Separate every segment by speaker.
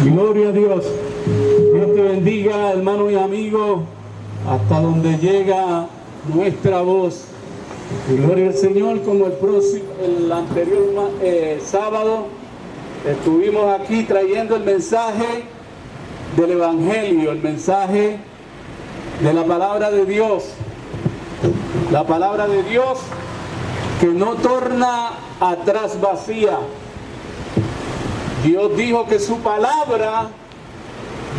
Speaker 1: Gloria a Dios. Dios te bendiga, hermano y amigo, hasta donde llega nuestra voz. Gloria al Señor. Como el anterior sábado estuvimos aquí trayendo el mensaje del Evangelio, el mensaje de la palabra de Dios. La palabra de Dios que no torna atrás vacía. Dios dijo que su palabra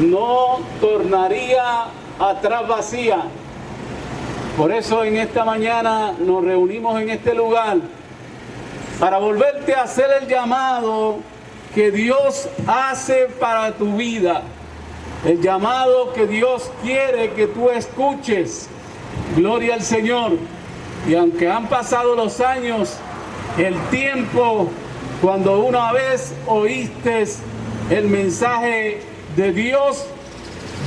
Speaker 1: no tornaría atrás vacía. Por eso en esta mañana nos reunimos en este lugar para volverte a hacer el llamado que Dios hace para tu vida. El llamado que Dios quiere que tú escuches. Gloria al Señor. Y aunque han pasado los años, el tiempo, cuando una vez oíste el mensaje de Dios,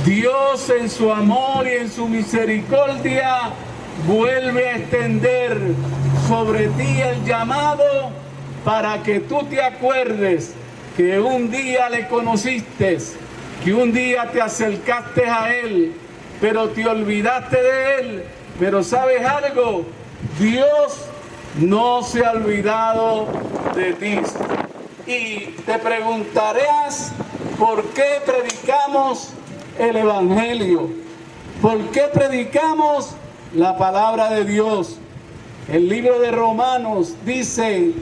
Speaker 1: Dios en su amor y en su misericordia vuelve a extender sobre ti el llamado para que tú te acuerdes que un día le conociste, que un día te acercaste a Él, pero te olvidaste de Él. Pero ¿sabes algo? Dios no se ha olvidado de ti. Y te preguntarás, ¿por qué predicamos el Evangelio? ¿Por qué predicamos la palabra de Dios? El libro de Romanos dice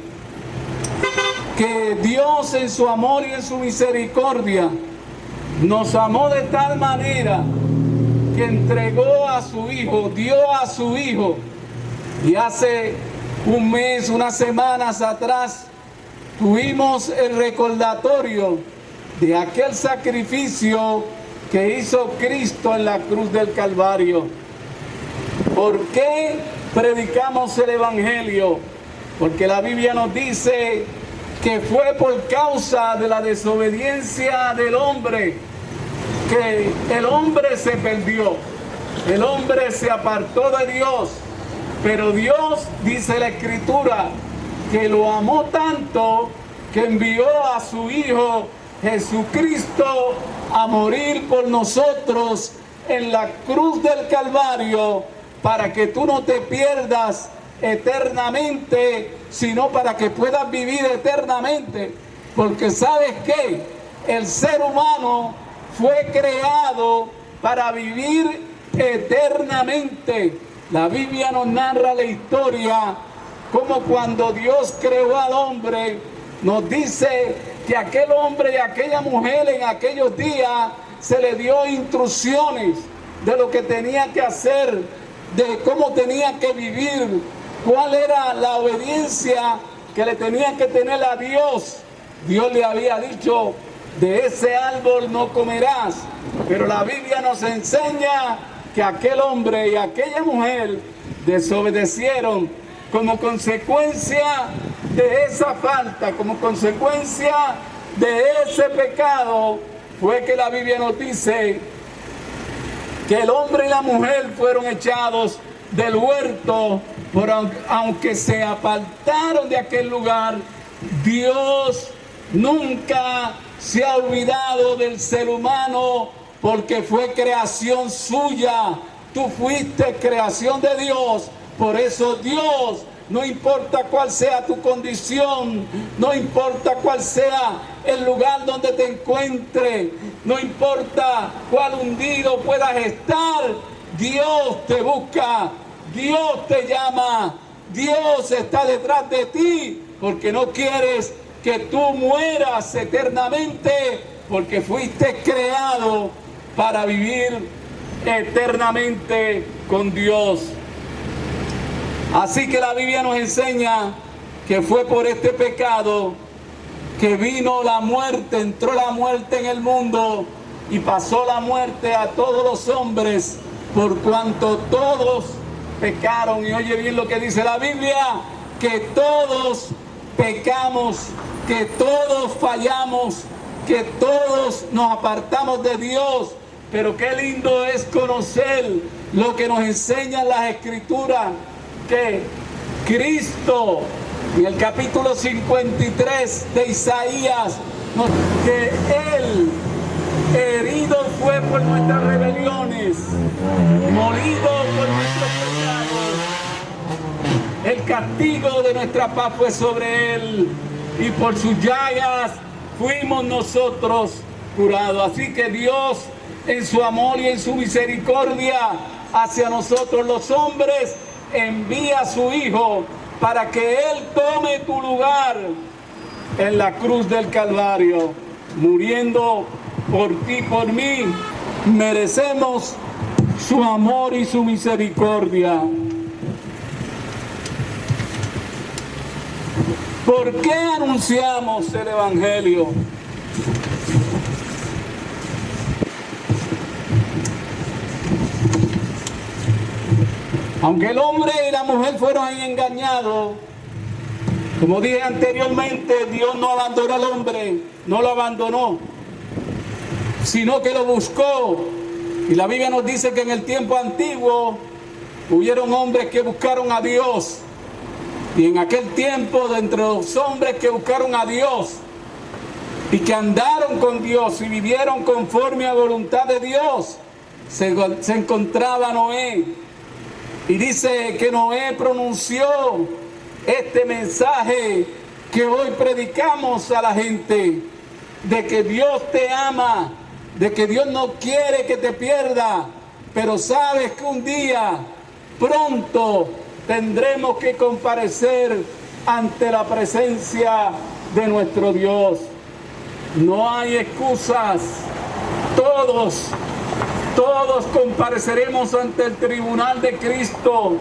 Speaker 1: que Dios en su amor y en su misericordia nos amó de tal manera que entregó a su Hijo, dio a su Hijo. Y hace un mes, unas semanas atrás, tuvimos el recordatorio de aquel sacrificio que hizo Cristo en la cruz del Calvario. ¿Por qué predicamos el Evangelio? Porque la Biblia nos dice que fue por causa de la desobediencia del hombre que el hombre se perdió, el hombre se apartó de Dios. Pero Dios, dice la Escritura, que lo amó tanto que envió a su Hijo Jesucristo a morir por nosotros en la cruz del Calvario, para que tú no te pierdas eternamente, sino para que puedas vivir eternamente. Porque ¿sabes qué? El ser humano fue creado para vivir eternamente. La Biblia nos narra la historia como cuando Dios creó al hombre, nos dice que aquel hombre y aquella mujer en aquellos días se le dio instrucciones de lo que tenía que hacer, de cómo tenía que vivir, cuál era la obediencia que le tenía que tener a Dios. Dios le había dicho: de ese árbol no comerás. Pero la Biblia nos enseña que aquel hombre y aquella mujer desobedecieron. Como consecuencia de esa falta, como consecuencia de ese pecado, fue que la Biblia nos dice que el hombre y la mujer fueron echados del huerto. Aunque se apartaron de aquel lugar, Dios nunca se ha olvidado del ser humano, porque fue creación suya. Tú fuiste creación de Dios. Por eso Dios, no importa cuál sea tu condición, no importa cuál sea el lugar donde te encuentres, no importa cuál hundido puedas estar, Dios te busca, Dios te llama, Dios está detrás de ti, porque no quieres que tú mueras eternamente, porque fuiste creado para vivir eternamente con Dios. Así que la Biblia nos enseña que fue por este pecado que vino la muerte, entró la muerte en el mundo y pasó la muerte a todos los hombres, por cuanto todos pecaron. Y oye bien lo que dice la Biblia, que todos pecamos, que todos fallamos, que todos nos apartamos de Dios. Pero qué lindo es conocer lo que nos enseñan las Escrituras, que Cristo, en el capítulo 53 de Isaías, que Él herido fue por nuestras rebeliones, molido por nuestros pecados. El castigo de nuestra paz fue sobre él, y por sus llagas fuimos nosotros curados. Así que Dios, en su amor y en su misericordia hacia nosotros los hombres, envía a su Hijo para que Él tome tu lugar en la cruz del Calvario, muriendo por ti, por mí. Merecemos su amor y su misericordia. ¿Por qué anunciamos el Evangelio? Aunque el hombre y la mujer fueron engañados, como dije anteriormente, Dios no abandonó al hombre, no lo abandonó, sino que lo buscó. Y la Biblia nos dice que en el tiempo antiguo hubieron hombres que buscaron a Dios. Y en aquel tiempo, de entre los hombres que buscaron a Dios y que andaron con Dios y vivieron conforme a la voluntad de Dios, se encontraba Noé. Y dice que Noé pronunció este mensaje que hoy predicamos a la gente, de que Dios te ama, de que Dios no quiere que te pierda, pero sabes que un día, pronto, tendremos que comparecer ante la presencia de nuestro Dios. No hay excusas, todos compareceremos ante el tribunal de Cristo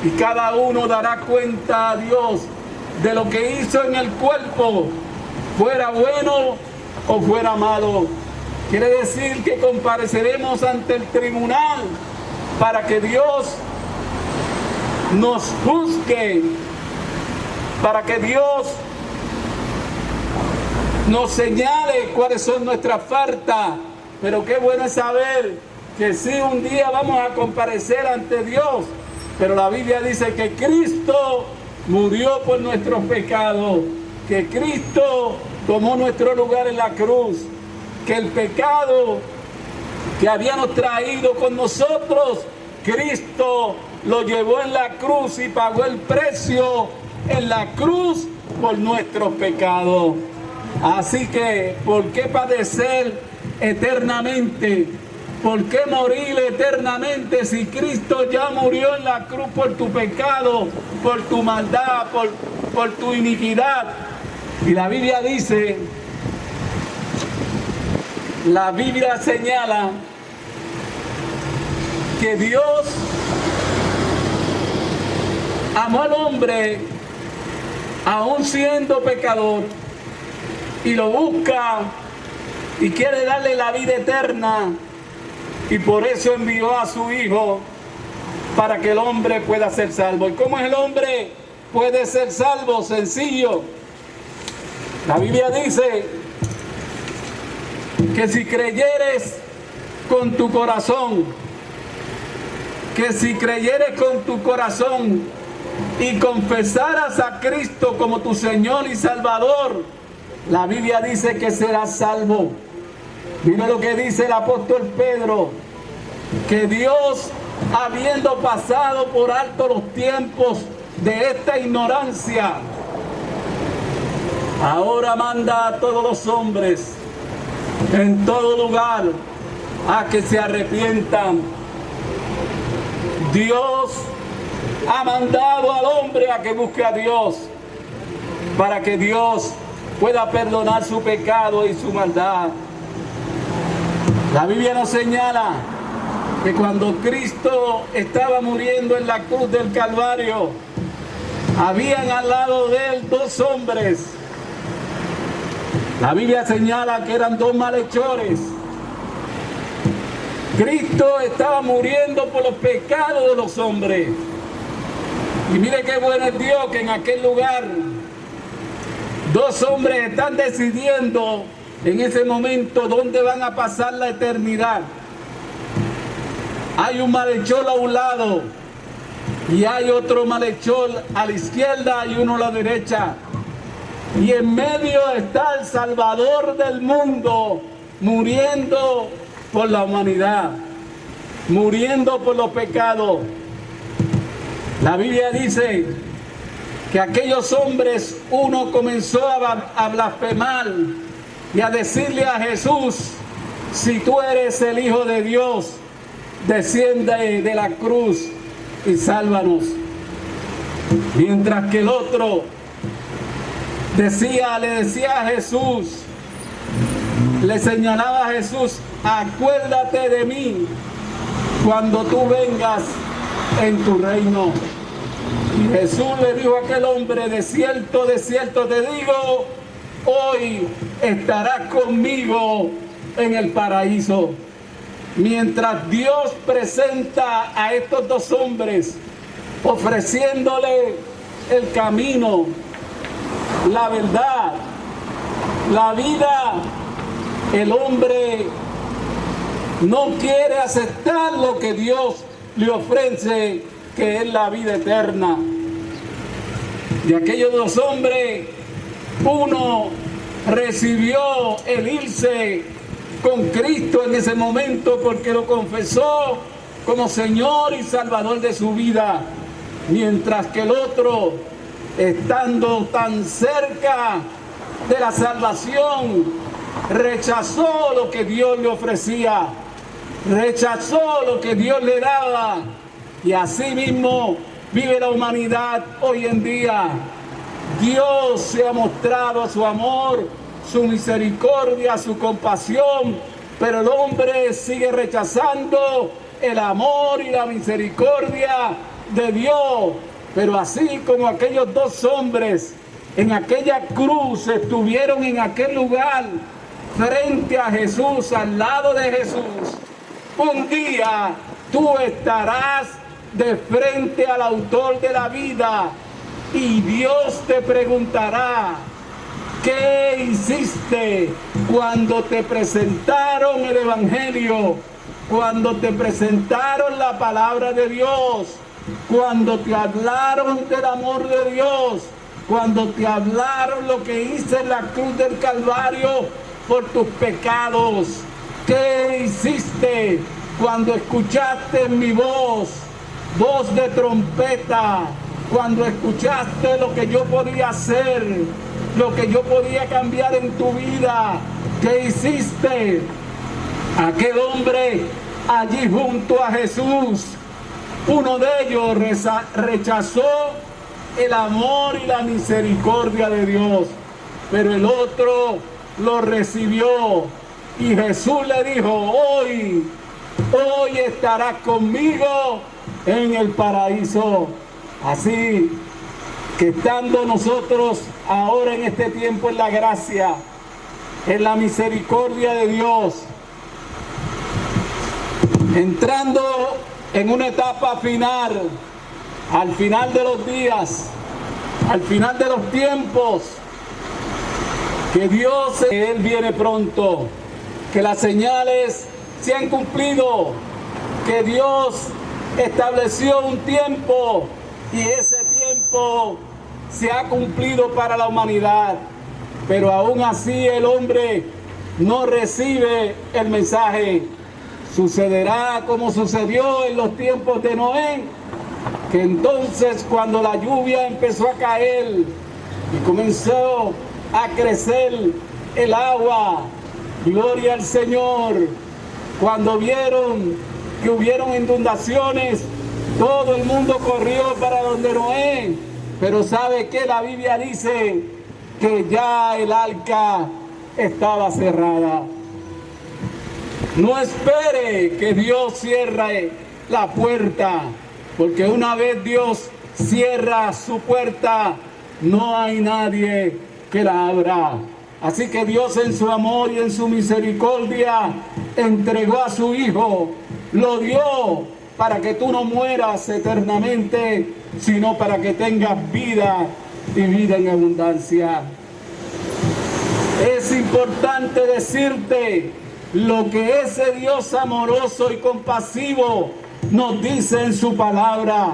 Speaker 1: y cada uno dará cuenta a Dios de lo que hizo en el cuerpo, fuera bueno o fuera malo. Quiere decir que compareceremos ante el tribunal para que Dios nos juzgue, para que Dios nos señale cuáles son nuestras faltas. Pero qué bueno es saber que sí, un día vamos a comparecer ante Dios, pero la Biblia dice que Cristo murió por nuestros pecados, que Cristo tomó nuestro lugar en la cruz, que el pecado que habíamos traído con nosotros, Cristo lo llevó en la cruz y pagó el precio en la cruz por nuestros pecados. Así que, ¿por qué padecer eternamente? ¿Por qué morir eternamente si Cristo ya murió en la cruz por tu pecado, por tu maldad, por tu iniquidad? Y la Biblia dice, la Biblia señala que Dios amó al hombre aún siendo pecador y lo busca y quiere darle la vida eterna, y por eso envió a su Hijo para que el hombre pueda ser salvo. ¿Y cómo es el hombre puede ser salvo? Sencillo. La Biblia dice que si creyeres con tu corazón, que si creyeres con tu corazón y confesaras a Cristo como tu Señor y Salvador, la Biblia dice que serás salvo. Mira lo que dice el apóstol Pedro, que Dios, habiendo pasado por alto los tiempos de esta ignorancia, ahora manda a todos los hombres en todo lugar a que se arrepientan. Dios ha mandado al hombre a que busque a Dios, para que Dios pueda perdonar su pecado y su maldad. La Biblia nos señala que cuando Cristo estaba muriendo en la cruz del Calvario, habían al lado de él dos hombres. La Biblia señala que eran dos malhechores. Cristo estaba muriendo por los pecados de los hombres. Y mire qué bueno es Dios, que en aquel lugar dos hombres están decidiendo en ese momento dónde van a pasar la eternidad. Hay un malhechor a un lado y hay otro malhechor a la izquierda y uno a la derecha. Y en medio está el Salvador del mundo, muriendo por la humanidad, muriendo por los pecados. La Biblia dice que aquellos hombres, uno comenzó a blasfemar y a decirle a Jesús: si tú eres el Hijo de Dios, desciende de la cruz y sálvanos. Mientras que el otro le decía a Jesús, le señalaba a Jesús: acuérdate de mí cuando tú vengas en tu reino. Y Jesús le dijo a aquel hombre: de cierto te digo, hoy estarás conmigo en el paraíso. Mientras Dios presenta a estos dos hombres, ofreciéndole el camino, la verdad, la vida, el hombre no quiere aceptar lo que Dios le ofrece, que es la vida eterna. De aquellos dos hombres, uno recibió el irse con Cristo en ese momento porque lo confesó como Señor y Salvador de su vida, mientras que el otro, estando tan cerca de la salvación, rechazó lo que Dios le ofrecía, rechazó lo que Dios le daba, y así mismo vive la humanidad hoy en día. Dios se ha mostrado su amor, su misericordia, su compasión, pero el hombre sigue rechazando el amor y la misericordia de Dios. Pero así como aquellos dos hombres en aquella cruz estuvieron en aquel lugar frente a Jesús, al lado de Jesús, un día tú estarás de frente al autor de la vida y Dios te preguntará: ¿qué hiciste cuando te presentaron el Evangelio? Cuando te presentaron la palabra de Dios, cuando te hablaron del amor de Dios, cuando te hablaron lo que hice en la cruz del Calvario por tus pecados. ¿Qué hiciste cuando escuchaste mi voz, voz de trompeta? Cuando escuchaste lo que yo podía hacer, lo que yo podía cambiar en tu vida. ¿Qué hiciste? Aquel hombre allí junto a Jesús, uno de ellos rechazó el amor y la misericordia de Dios, pero el otro lo recibió. Y Jesús le dijo: hoy estarás conmigo en el paraíso. Así que estando nosotros ahora en este tiempo en la gracia, en la misericordia de Dios, entrando en una etapa final, al final de los días, al final de los tiempos, que Él viene pronto, que las señales se han cumplido, que Dios estableció un tiempo y ese tiempo se ha cumplido para la humanidad, pero aún así el hombre no recibe el mensaje. Sucederá como sucedió en los tiempos de Noé, que entonces cuando la lluvia empezó a caer y comenzó a crecer el agua, gloria al Señor, cuando vieron que hubieron inundaciones, todo el mundo corrió para donde Noé. Pero ¿sabe qué? La Biblia dice que ya el arca estaba cerrada. No espere que Dios cierre la puerta, porque una vez Dios cierra su puerta, no hay nadie que la abra. Así que Dios en su amor y en su misericordia entregó a su Hijo, lo dio para que tú no mueras eternamente, sino para que tengas vida y vida en abundancia. Es importante decirte lo que ese Dios amoroso y compasivo nos dice en su palabra.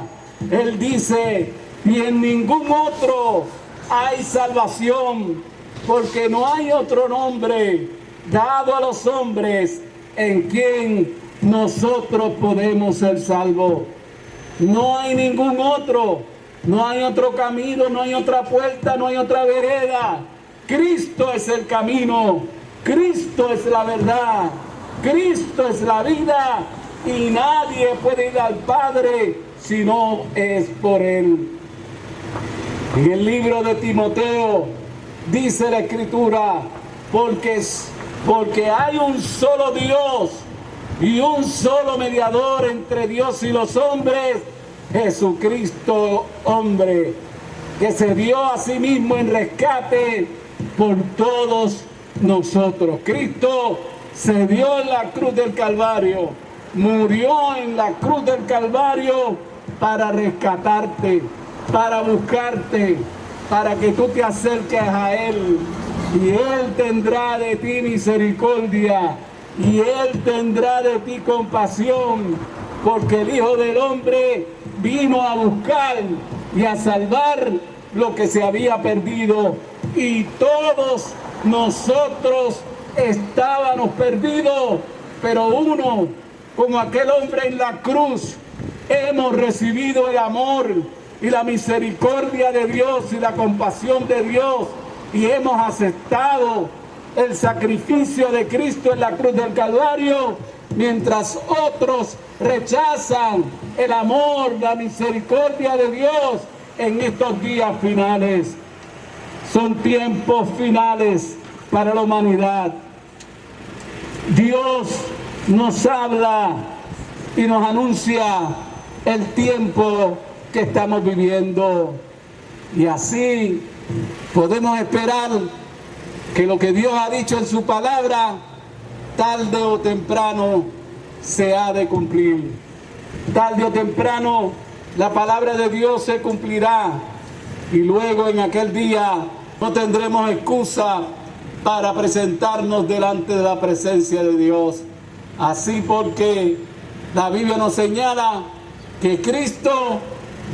Speaker 1: Él dice: y en ningún otro hay salvación, porque no hay otro nombre dado a los hombres en quien nosotros podemos ser salvos. No hay ningún otro, no hay otro camino, no hay otra puerta, no hay otra vereda. Cristo es el camino, Cristo es la verdad, Cristo es la vida y nadie puede ir al Padre si no es por Él. En el libro de Timoteo dice la Escritura, porque hay un solo Dios y un solo mediador entre Dios y los hombres, Jesucristo hombre, que se dio a sí mismo en rescate por todos nosotros. Cristo se dio en la cruz del Calvario, murió en la cruz del Calvario para rescatarte, para buscarte, para que tú te acerques a Él, y Él tendrá de ti misericordia, y Él tendrá de ti compasión, porque el Hijo del Hombre vino a buscar y a salvar lo que se había perdido, y todos nosotros estábamos perdidos, pero uno, como aquel hombre en la cruz, hemos recibido el amor y la misericordia de Dios y la compasión de Dios, y hemos aceptado el sacrificio de Cristo en la cruz del Calvario, mientras otros rechazan el amor, la misericordia de Dios en estos días finales. Son tiempos finales para la humanidad. Dios nos habla y nos anuncia el tiempo que estamos viviendo, y así podemos esperar que lo que Dios ha dicho en su palabra, tarde o temprano se ha de cumplir. Tarde o temprano la palabra de Dios se cumplirá, y luego en aquel día no tendremos excusa para presentarnos delante de la presencia de Dios. Así, porque la Biblia nos señala que Cristo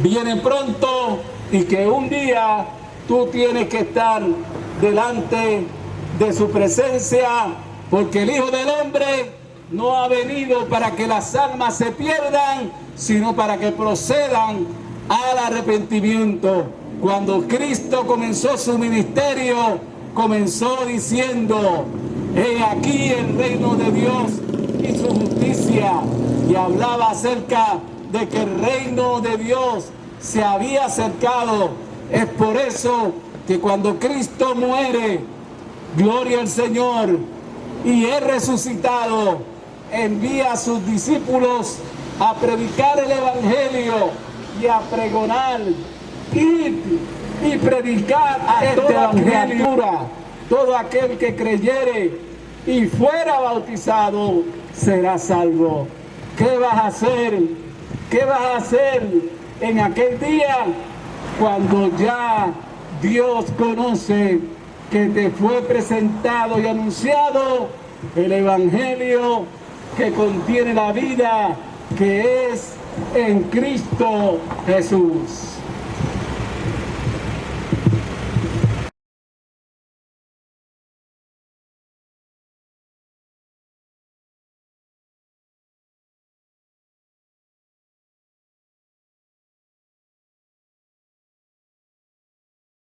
Speaker 1: viene pronto y que un día tú tienes que estar delante de su presencia, porque el Hijo del Hombre no ha venido para que las almas se pierdan, sino para que procedan al arrepentimiento. Cuando Cristo comenzó su ministerio, comenzó diciendo: he aquí el reino de Dios y su justicia, y hablaba acerca de que el reino de Dios se había acercado. Es por eso que cuando Cristo muere, gloria al Señor, y es resucitado, envía a sus discípulos a predicar el Evangelio y a pregonar y predicar a toda criatura. Todo aquel que creyere y fuera bautizado será salvo. ¿Qué vas a hacer? ¿Qué vas a hacer en aquel día cuando ya Dios conoce que te fue presentado y anunciado el Evangelio que contiene la vida, que es en Cristo Jesús?